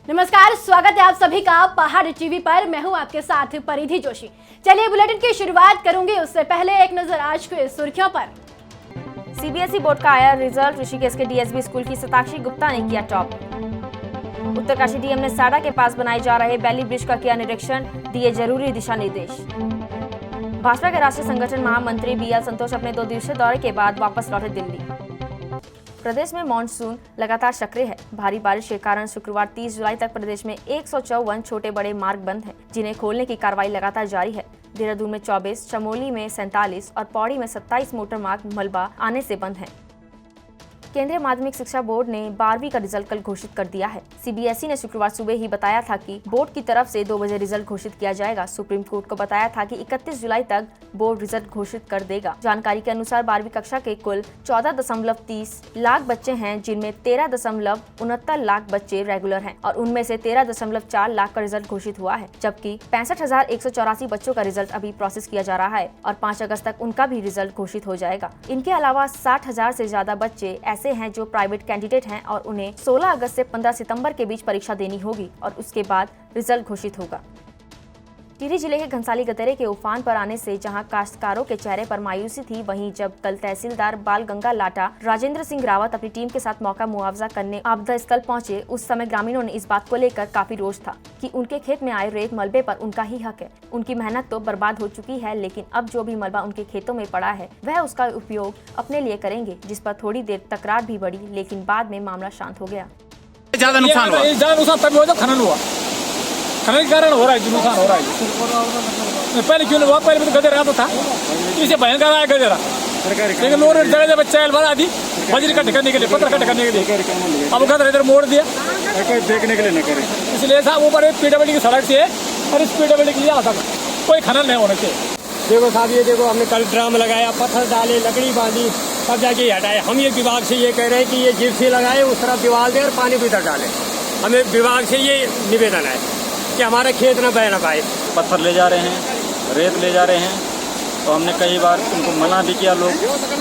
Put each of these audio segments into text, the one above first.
नमस्कार, स्वागत है आप सभी का पहाड़ टीवी पर। मैं हूं आपके साथ परिधि जोशी। चलिए बुलेटिन की शुरुआत करूंगी, उससे पहले एक नजर आज की सुर्खियों पर। सीबीएसई बोर्ड का आया रिजल्ट। ऋषिकेश के डीएसबी स्कूल की साक्षी गुप्ता ने किया टॉप। उत्तरकाशी डीएम ने साड़ा के पास बनाए जा रहे बैली ब्रिज का किया निरीक्षण, दिए जरूरी दिशा निर्देश। भाजपा के राष्ट्रीय संगठन महामंत्री बीएल संतोष अपने 2 दिवसीय दौरे के बाद वापस लौटे दिल्ली। प्रदेश में मानसून लगातार सक्रिय है। भारी बारिश के कारण शुक्रवार 30 जुलाई तक प्रदेश में 154 छोटे बड़े मार्ग बंद हैं, जिन्हें खोलने की कार्रवाई लगातार जारी है। देहरादून में 24, चमोली में 47 और पौड़ी में 27 मोटर मार्ग मलबा आने से बंद हैं। केंद्रीय माध्यमिक शिक्षा बोर्ड ने 12वीं का रिजल्ट कल घोषित कर दिया है। सीबीएसई ने शुक्रवार सुबह ही बताया था कि बोर्ड की तरफ से 2 बजे रिजल्ट घोषित किया जाएगा। सुप्रीम कोर्ट को बताया था कि 31 जुलाई तक बोर्ड रिजल्ट घोषित कर देगा। जानकारी के अनुसार 12वीं कक्षा के कुल 14.30 लाख बच्चे हैं, जिनमें 13.69 लाख बच्चे रेगुलर हैं और उनमें से 13.4 लाख का रिजल्ट घोषित हुआ है, जबकि 65,184 बच्चों का रिजल्ट अभी प्रोसेस किया जा रहा है और 5 अगस्त तक उनका भी रिजल्ट घोषित हो जाएगा। इनके अलावा 60,000 से ज्यादा बच्चे ऐसे हैं जो प्राइवेट कैंडिडेट हैं और उन्हें 16 अगस्त से 15 सितंबर के बीच परीक्षा देनी होगी और उसके बाद रिजल्ट घोषित होगा। टिहरी जिले के घनसाली गतेरे के उफान पर आने से जहां काश्तकारों के चेहरे पर मायूसी थी, वहीं जब कल तहसीलदार बाल गंगा लाटा राजेंद्र सिंह रावत अपनी टीम के साथ मौका मुआवजा करने आपदा स्थल पहुंचे, उस समय ग्रामीणों ने इस बात को लेकर काफी रोष था कि उनके खेत में आए रेत मलबे पर उनका ही हक है। उनकी मेहनत तो बर्बाद हो चुकी है, लेकिन अब जो भी मलबा उनके खेतों में पड़ा है वह उसका उपयोग अपने लिए करेंगे, जिस पर थोड़ी देर तकरार भी बढ़ी, लेकिन बाद में मामला शांत हो गया। ज्यादा नुकसान तभी हुआ खनन हुआ, खनन के कारण हो रहा है, नुकसान हो रहा है। पहले क्यों नहीं हुआ? पहले भी तो गधेरा आता था, इसे भयंकर आया गधेरा, लेकिन लोग जगह बच्चा बना दी बजरी इकट्ठे करने के लिए, पत्थर इकट्ठे करने के लिए। अब गधेरा इधर मोड़ दिया देखने के लिए न करे, इसलिए साहब ऊपर एक पीडब्ल्यूडी की सड़क से और इस पीडब्ल्यूडी के लिए आता था, कोई खनन नहीं होना चाहिए। देखो साहब, ये देखो हमने कल ड्राम लगाया, पत्थर डाले, लकड़ी बांधी, तब जाके हटाए। हम ये विभाग से ये कह रहे हैं कि ये जिप्सी लगाए, उस तरफ दीवार दे और पानी भीतर डाले। हमें विभाग से ये निवेदन है कि हमारा खेत न बह न पाए। पत्थर ले जा रहे हैं, रेत ले जा रहे हैं, तो हमने कई बार उनको मना भी किया, लोग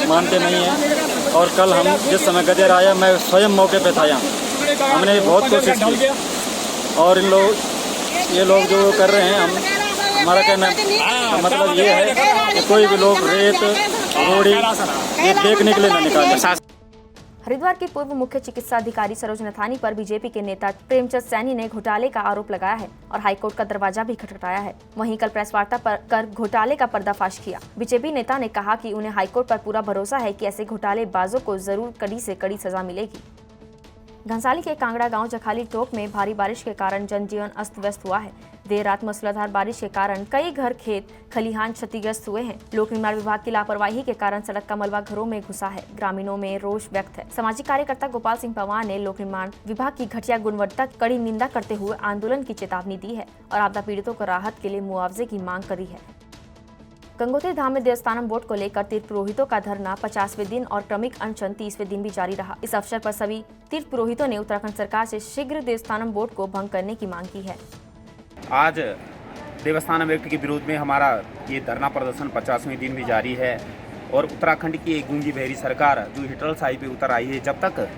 मानते नहीं हैं। और कल हम जिस समय गधेरा आया, मैं स्वयं मौके पे था यहाँ, हमने बहुत कोशिश की और ये लोग जो कर रहे हैं, हमारा कहना मतलब ये है कि कोई भी लोग रेत रोड़ी ये देखने के लिए न निकाले। हरिद्वार की पूर्व मुख्य चिकित्सा अधिकारी सरोज नथानी पर बीजेपी के नेता प्रेमचंद सैनी ने घोटाले का आरोप लगाया है और हाईकोर्ट का दरवाजा भी खटखटाया है। वहीं कल प्रेस वार्ता कर घोटाले का पर्दाफाश किया। बीजेपी नेता ने कहा कि उन्हें हाईकोर्ट पर पूरा भरोसा है कि ऐसे घोटालेबाजों को जरूर कड़ी से कड़ी सजा मिलेगी। घनसाली के कांगड़ा गांव जखाली टोक में भारी बारिश के कारण जनजीवन अस्त व्यस्त हुआ है। देर रात मूसलाधार बारिश के कारण कई घर, खेत, खलिहान क्षतिग्रस्त हुए हैं। लोक निर्माण विभाग की लापरवाही के कारण सड़क का मलबा घरों में घुसा है। ग्रामीणों में रोष व्यक्त है। सामाजिक कार्यकर्ता गोपाल सिंह पवार ने लोक निर्माण विभाग की घटिया गुणवत्ता की कड़ी निंदा करते हुए आंदोलन की चेतावनी दी है और आपदा पीड़ितों को राहत के लिए मुआवजे की मांग करी है। गंगोत्री धाम में देवस्थानम बोर्ड को लेकर तीर्थ पुरोहितों का धरना 50वें दिन और क्रमिक अनशन 30वें दिन भी जारी रहा। इस अवसर पर सभी तीर्थ पुरोहितों ने उत्तराखंड सरकार से शीघ्र देवस्थानम बोर्ड को भंग करने की मांग की है। आज देवस्थानम एक्ट के विरोध में हमारा ये धरना प्रदर्शन 50वें दिन भी जारी है और उत्तराखंड की एक गूंगी बहरी सरकार जो हिटलर शाही पे उतर आई है, जब तक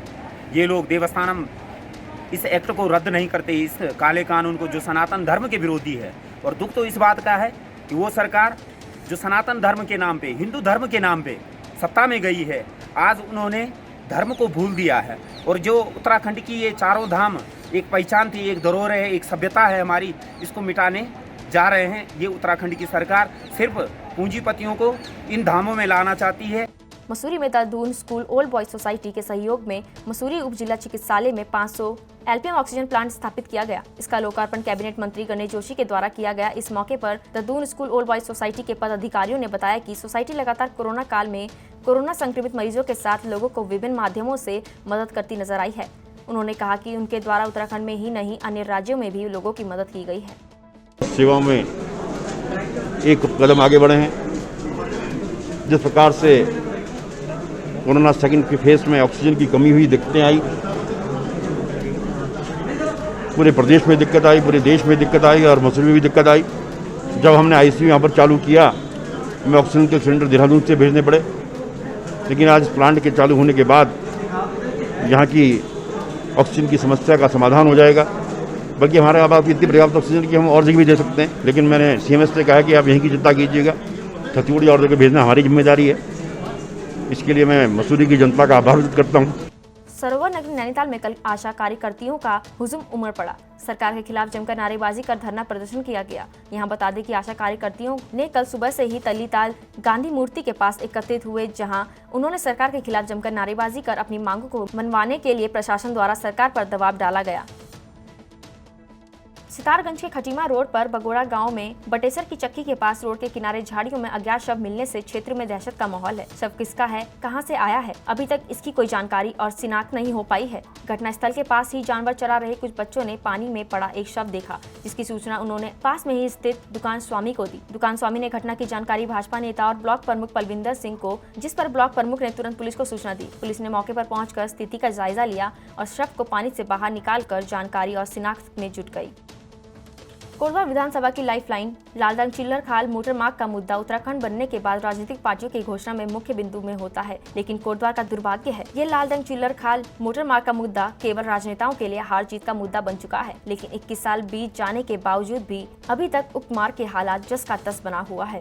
ये लोग देवस्थानम इस एक्ट को रद्द नहीं करते, इस काले कानून को जो सनातन धर्म के विरोधी है। और दुख तो इस बात का है कि वो सरकार जो सनातन धर्म के नाम पे, हिंदू धर्म के नाम पे सत्ता में गई है, आज उन्होंने धर्म को भूल दिया है। और जो उत्तराखंड की ये चारों धाम एक पहचान थी, एक धरोहर है, एक सभ्यता है हमारी, इसको मिटाने जा रहे हैं। ये उत्तराखंड की सरकार सिर्फ पूंजीपतियों को इन धामों में लाना चाहती है। मसूरी में Dehradun school old boys society के सहयोग में मसूरी उप जिला चिकित्सालय में 500 एलपीएम ऑक्सीजन प्लांट स्थापित किया गया। इसका लोकार्पण कैबिनेट मंत्री गणेश जोशी के द्वारा किया गया। इस मौके पर Dehradun school old boys society के पदाधिकारियों ने बताया कि सोसाइटी लगातार कोरोना काल में कोरोना संक्रमित मरीजों के साथ लोगों को विभिन्न माध्यमों से मदद करती नजर आई है। उन्होंने कहा कि उनके द्वारा उत्तराखंड में ही नहीं अन्य राज्यों में भी लोगों की मदद की गई है। सेवा में एक कदम आगे बढ़े हैं। जिस प्रकार से कोरोना सेकंड के फेज में ऑक्सीजन की कमी हुई, दिक्कतें आई, पूरे प्रदेश में दिक्कत आई, पूरे देश में दिक्कत आई और मसूरी में भी दिक्कत आई। जब हमने आईसीयू यहाँ पर चालू किया, हमें ऑक्सीजन के सिलेंडर देहरादून से भेजने पड़े, लेकिन आज प्लांट के चालू होने के बाद यहाँ की ऑक्सीजन की समस्या का समाधान हो जाएगा। बल्कि हमारे पास इतनी पर्याप्त ऑक्सीजन की हम और जगह भी दे सकते हैं, लेकिन मैंने CMS से कहा कि आप यहीं की चिंता कीजिएगा, छत्तीसगढ़ और जगह भेजना हमारी जिम्मेदारी है। इसके लिए मैं मसूरी की जनता का आभार व्यक्त करता हूँ। सरोवर नगरी नैनीताल में कल आशा कार्यकर्तियों का हुजूम उमड़ पड़ा। सरकार के खिलाफ जमकर नारेबाजी कर धरना प्रदर्शन किया गया। यहां बता दें कि आशा कार्यकर्तियों ने कल सुबह से ही तलीताल गांधी मूर्ति के पास एकत्रित हुए, जहां उन्होंने सरकार के खिलाफ जमकर नारेबाजी कर अपनी मांगों को मनवाने के लिए प्रशासन द्वारा सरकार पर दबाव डाला गया। सितारगंज के खटीमा रोड पर बगोड़ा गांव में बटेसर की चक्की के पास रोड के किनारे झाड़ियों में अज्ञात शव मिलने से क्षेत्र में दहशत का माहौल है। शव किसका है, कहां से आया है, अभी तक इसकी कोई जानकारी और शिनाख्त नहीं हो पाई है। घटनास्थल के पास ही जानवर चरा रहे कुछ बच्चों ने पानी में पड़ा एक शव देखा, जिसकी सूचना उन्होंने पास में ही स्थित दुकान स्वामी को दी। दुकान स्वामी ने घटना की जानकारी भाजपा नेता और ब्लॉक प्रमुख पलविंदर सिंह को, जिस पर ब्लॉक प्रमुख ने तुरंत पुलिस को सूचना दी। पुलिस ने मौके पर पहुंचकर स्थिति का जायजा लिया और शव को पानी से बाहर निकालकर जानकारी और शिनाख्त में जुट गई। कोरबा विधानसभा की लाइफलाइन लालदंग चिल्लर खाल मोटर मार्ग का मुद्दा उत्तराखंड बनने के बाद राजनीतिक पार्टियों की घोषणा में मुख्य बिंदु में होता है, लेकिन कोटद्वार का दुर्भाग्य है ये लालदंग चिल्लर खाल मोटर मार्ग का मुद्दा केवल राजनेताओं के लिए हार जीत का मुद्दा बन चुका है। लेकिन 21 साल बीत जाने के बावजूद भी अभी तक उक्त मार्ग के हालात जस का तस बना हुआ है।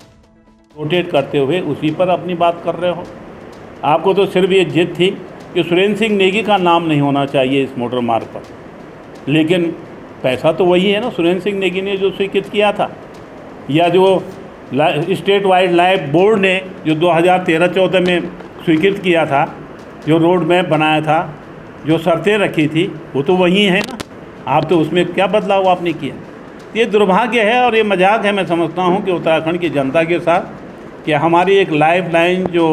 रोटेट करते हुए उसी पर अपनी बात कर रहे हो। आपको तो सिर्फ ये जिद थी कि सुरेंद्र सिंह नेगी का नाम नहीं होना चाहिए इस मोटर मार्ग पर, लेकिन पैसा तो वही है ना, सुरेंद्र सिंह नेगी ने जो स्वीकृत किया था, या जो स्टेट वाइड लाइफ बोर्ड ने जो 2013-14 में स्वीकृत किया था, जो रोड मैप बनाया था, जो शर्तें रखी थी, वो तो वही है ना। आप तो उसमें क्या बदलाव आपने किया। ये दुर्भाग्य है और ये मजाक है, मैं समझता हूँ कि उत्तराखंड की जनता के साथ कि हमारी एक लाइफ लाइन जो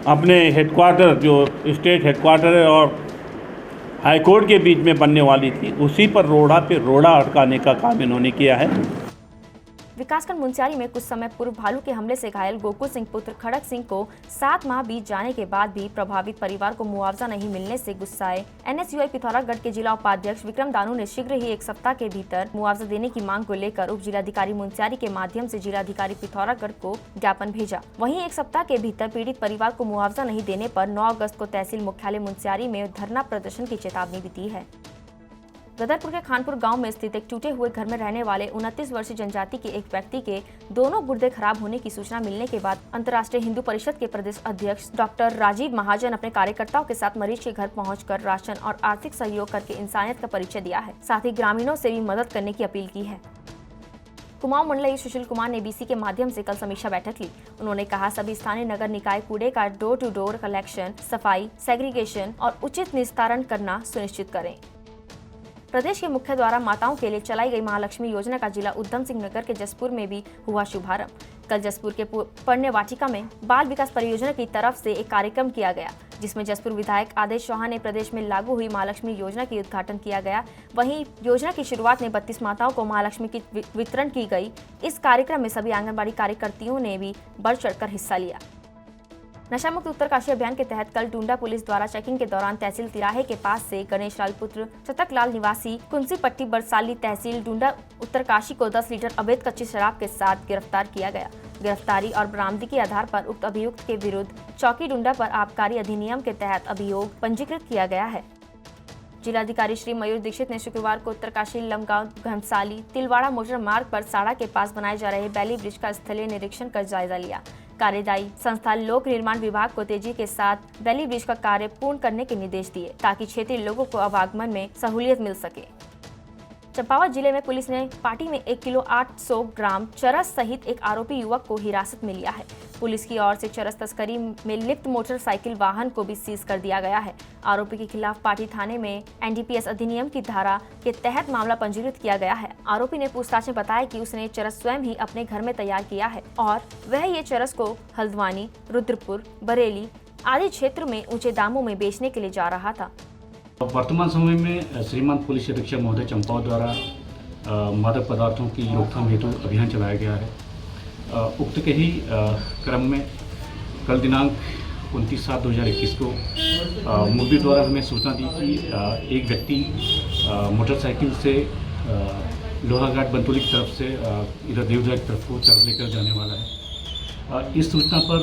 अपने हेडक्वार्टर, जो स्टेट हेडक्वार्टर और हाई कोर्ट के बीच में बनने वाली थी, उसी पर रोड़ा अटकाने का काम इन्होंने किया है। विकासखंड मुंसियारी में कुछ समय पूर्व भालू के हमले से घायल गोकुल सिंह पुत्र खड़क सिंह को 7 माह बीत जाने के बाद भी प्रभावित परिवार को मुआवजा नहीं मिलने से गुस्साए NSUI पिथौरागढ़ के जिला उपाध्यक्ष विक्रम दानू ने शीघ्र ही 1 सप्ताह के भीतर मुआवजा देने की मांग को लेकर उप जिलाधिकारी मुंसियारी के माध्यम से जिलाधिकारी पिथौरागढ़ को ज्ञापन भेजा। वहीं 1 सप्ताह के भीतर पीड़ित परिवार को मुआवजा नहीं देने पर 9 अगस्त को तहसील मुख्यालय मुंसियारी में धरना प्रदर्शन की चेतावनी भी दी है। गदरपुर के खानपुर गांव में स्थित एक टूटे हुए घर में रहने वाले 29 वर्षीय जनजाति के एक व्यक्ति के दोनों गुर्दे खराब होने की सूचना मिलने के बाद अंतर्राष्ट्रीय हिंदू परिषद के प्रदेश अध्यक्ष डॉक्टर राजीव महाजन अपने कार्यकर्ताओं के साथ मरीज के घर पहुंचकर राशन और आर्थिक सहयोग करके इंसानियत का परिचय दिया है। साथ ही ग्रामीणों से भी मदद करने की अपील की है। कुमाऊं मंडलायुक्त सुशील कुमार ने BC के माध्यम से कल समीक्षा बैठक ली। उन्होंने कहा सभी स्थानीय नगर निकाय कूड़े का डोर टू डोर कलेक्शन, सफाई, सेग्रीगेशन और उचित निस्तारण करना सुनिश्चित करें। प्रदेश के मुख्य द्वारा माताओं के लिए चलाई गई महालक्ष्मी योजना का जिला उधम सिंह नगर के जसपुर में भी हुआ शुभारंभ। कल जसपुर के पढ़ने वाटिका में बाल विकास परियोजना की तरफ से एक कार्यक्रम किया गया, जिसमें जसपुर विधायक आदेश चौहान ने प्रदेश में लागू हुई महालक्ष्मी योजना की उद्घाटन किया गया। वहीं योजना की शुरुआत में 32 माताओं को महालक्ष्मी की वितरण की गई। इस कार्यक्रम में सभी आंगनबाड़ी कार्यकर्तियों ने भी बढ़ चढ़कर हिस्सा लिया। नशा मुक्त उत्तरकाशी अभियान के तहत कल डूंडा पुलिस द्वारा चेकिंग के दौरान तहसील तिराहे के पास से गणेश लाल पुत्र चतकलाल निवासी कुंसी पट्टी बरसाली तहसील डूंडा उत्तरकाशी को 10 लीटर अवैध कच्ची शराब के साथ गिरफ्तार किया गया। गिरफ्तारी और बरामदगी के आधार पर उक्त अभियुक्त के विरुद्ध चौकी डूंडा पर आबकारी अधिनियम के तहत अभियोग पंजीकृत किया गया है। जिलाधिकारी श्री मयूर दीक्षित ने शुक्रवार को उत्तरकाशी लमगांव घनसाली तिलवाड़ा मोटर मार्ग पर साड़ा के पास बनाए जा रहे बैली ब्रिज का स्थलीय निरीक्षण कर जायजा लिया। कार्यदायी संस्था लोक निर्माण विभाग को तेजी के साथ बैली ब्रिज का कार्य पूर्ण करने के निर्देश दिए, ताकि क्षेत्रीय लोगों को आवागमन में सहूलियत मिल सके। चंपावत जिले में पुलिस ने पार्टी में 1 किलो 800 ग्राम चरस सहित एक आरोपी युवक को हिरासत में लिया है। पुलिस की ओर से चरस तस्करी में लिप्त मोटरसाइकिल वाहन को भी सीज कर दिया गया है। आरोपी के खिलाफ पार्टी थाने में NDPS अधिनियम की धारा के तहत मामला पंजीकृत किया गया है। आरोपी ने पूछताछ में बताया कि उसने चरस स्वयं ही अपने घर में तैयार किया है और वह ये चरस को हल्द्वानी, रुद्रपुर, बरेली आदि क्षेत्र में ऊंचे दामों में बेचने के लिए जा रहा था। वर्तमान समय में श्रीमान पुलिस अधीक्षक महोदय चंपावत द्वारा मादक पदार्थों की रोकथाम हेतु अभियान चलाया गया है। उक्त के ही क्रम में कल दिनांक 29/7/2021 को मुखबिर द्वारा हमें सूचना दी कि एक व्यक्ति मोटरसाइकिल से लोहाघाट बंतुली की तरफ से इधर देवझा की तरफ को चरस लेकर जाने वाला है। इस सूचना पर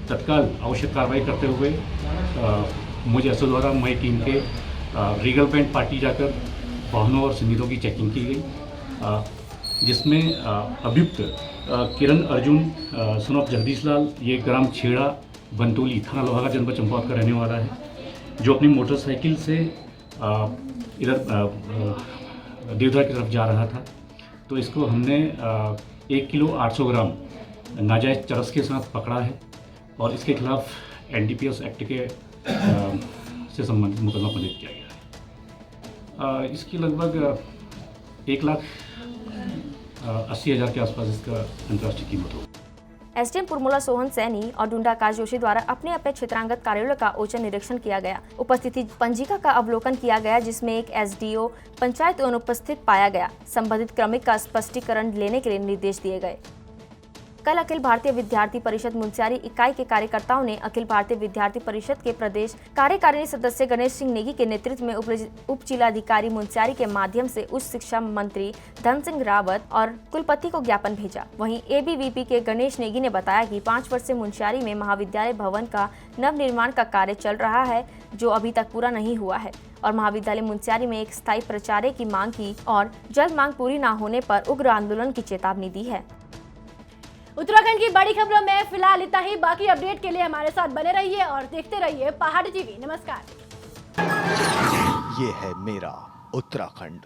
तत्काल आवश्यक कार्रवाई करते हुए मुझे SO द्वारा मई टीम के रीगल बैंड पार्टी जाकर वाहनों और समीरों की चेकिंग की गई, जिसमें अभियुक्त किरण अर्जुन सन ऑफ जगदीश लाल, ये ग्राम छेड़ा बंतोली थाना लोहागा जनपद चंपावत का रहने वाला है, जो अपनी मोटरसाइकिल से इधर देवधर की तरफ जा रहा था। तो इसको हमने 1 किलो 800 ग्राम नाजायज़ चरस के साथ पकड़ा है और इसके खिलाफ NDPS एक्ट के से संबंधित मुकदमा पंजीकृत किया गया है। इसकी लगभग 1,80,000 के आसपास इसका अंतर्राष्ट्रीय कीमत होगी। एसडीएम पुरमुला सोहन सैनी और डूंडाकाश जोशी द्वारा अपने अपने क्षेत्रांगत कार्यालयों का औचक निरीक्षण किया गया। उपस्थिति पंजिका का अवलोकन किया गया, जिसमें एक SDO पंचायत अनुपस्थित पाया गया। संबंधित क्रमिक का स्पष्टीकरण लेने के लिए निर्देश दिए गए। कल अखिल भारतीय विद्यार्थी परिषद मुंसियारी इकाई के कार्यकर्ताओं ने अखिल भारतीय विद्यार्थी परिषद के प्रदेश कार्यकारिणी सदस्य गणेश सिंह नेगी के नेतृत्व में उप जिलाधिकारी मुंसियारी के माध्यम से उच्च शिक्षा मंत्री धन सिंह रावत और कुलपति को ज्ञापन भेजा। वहीं ABVP के गणेश नेगी ने बताया कि 5 वर्ष से मुंसियारी में महाविद्यालय भवन का नवनिर्माण का कार्य चल रहा है, जो अभी तक पूरा नहीं हुआ है, और महाविद्यालय मुंसियारी में एक स्थायी प्राचार्य की मांग की और जल्द मांग पूरी न होने पर उग्र आंदोलन की चेतावनी दी है। उत्तराखंड की बड़ी खबरों में फिलहाल इतना ही। बाकी अपडेट के लिए हमारे साथ बने रहिए और देखते रहिए पहाड़ टीवी। नमस्कार। ये है मेरा उत्तराखंड।